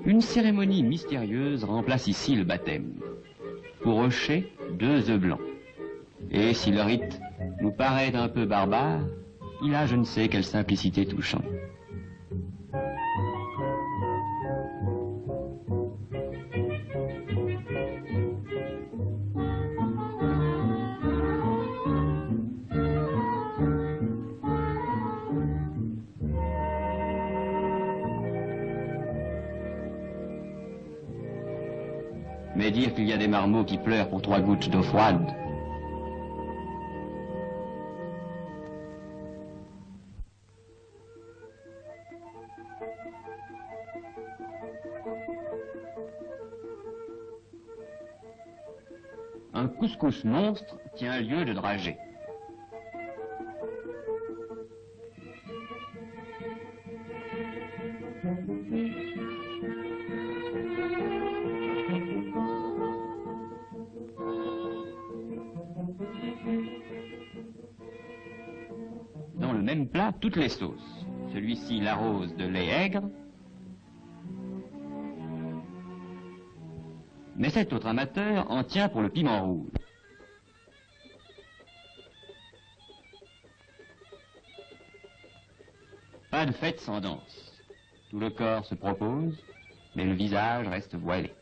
Une cérémonie mystérieuse remplace ici le baptême. Pour Hocher, 2 œufs blancs. Et si le rite nous paraît un peu barbare, il a je ne sais quelle simplicité touchante. Mais dire qu'il y a des marmots qui pleurent pour 3 gouttes d'eau froide. Un couscous monstre tient lieu de dragée. Dans le même plat, toutes les sauces. Celui-ci l'arrose de lait aigre. Mais cet autre amateur en tient pour le piment rouge. Pas de fête sans danse. Tout le corps se propose, mais le visage reste voilé.